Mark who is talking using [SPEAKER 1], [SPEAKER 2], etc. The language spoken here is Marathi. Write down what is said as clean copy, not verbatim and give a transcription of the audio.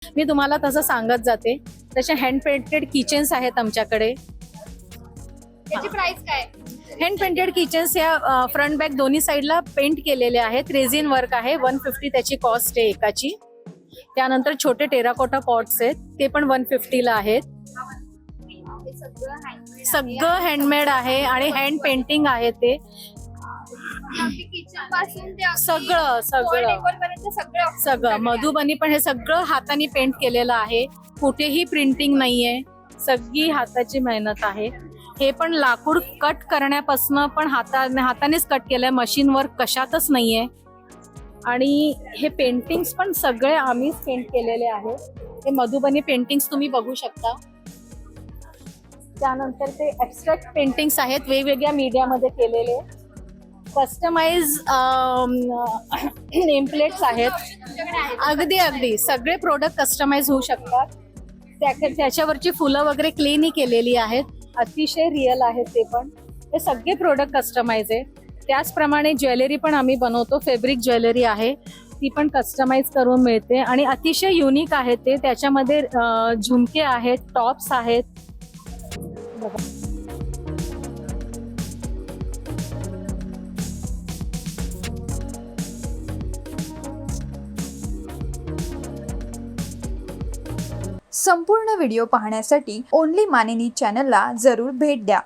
[SPEAKER 1] मी तुम्हाला तसं सांगत जाते. तसे हँड पेंटेड किचन्स आहेत आमच्याकडे.
[SPEAKER 2] त्याची प्राइस काय?
[SPEAKER 1] हँड पेंटेड किचन्स या फ्रंट बॅक दोन्ही साईडला पेंट केलेले आहेत. रेझिन वर्क आहे. 150 त्याची कॉस्ट आहे एकाची. त्यानंतर छोटे टेराकोटा पॉट्स आहेत, ते पण 150 ला आहेत. सगळं हँडमेड आहे आणि हँड पेंटिंग आहे ते.
[SPEAKER 2] किचन पासून ते
[SPEAKER 1] सगळं सगळं
[SPEAKER 2] डेकोर पर्यंत सगळं
[SPEAKER 1] सगळं मधुबनी पण हे सगळं हाताने पेंट केलेलं आहे. कुठेही प्रिंटिंग नाहीये. सगळी हाताची मेहनत आहे. हे पण लाकूड कट करण्यापासून पण हातानेच कट केलंय. मशीन वर्क कशातच नाहीये. आणि हे पेंटिंग्स पण सगळे आम्हीच पेंट केलेले आहेत. हे मधुबनी पेंटिंग्स तुम्ही बघू शकता. त्यानंतर ते ऍब्स्ट्रॅक्ट पेंटिंग्स आहेत, वेगवेगळ्या मीडियामध्ये केलेले. कस्टमाइज नेमप्लेट्स आहेत. अगदी अगदी सगळे प्रोडक्ट कस्टमाइज होऊ शकतात. त्याच्यावरची फुलं वगैरे क्लेनी केलेली आहेत. अतिशय रिअल आहेत ते पण. हे सगळे प्रोडक्ट कस्टमाइज आहे. त्याचप्रमाणे ज्वेलरी पण आम्ही बनवतो. फॅब्रिक ज्वेलरी आहे, ती पण कस्टमाइज करून मिळते आणि अतिशय युनिक आहे ते. त्याच्यामध्ये झुमके आहेत, टॉप्स आहेत. बघा.
[SPEAKER 3] संपूर्ण व्हिडिओ पाहण्यासाठी ओनली मानिनी चॅनलला जरूर भेट द्या.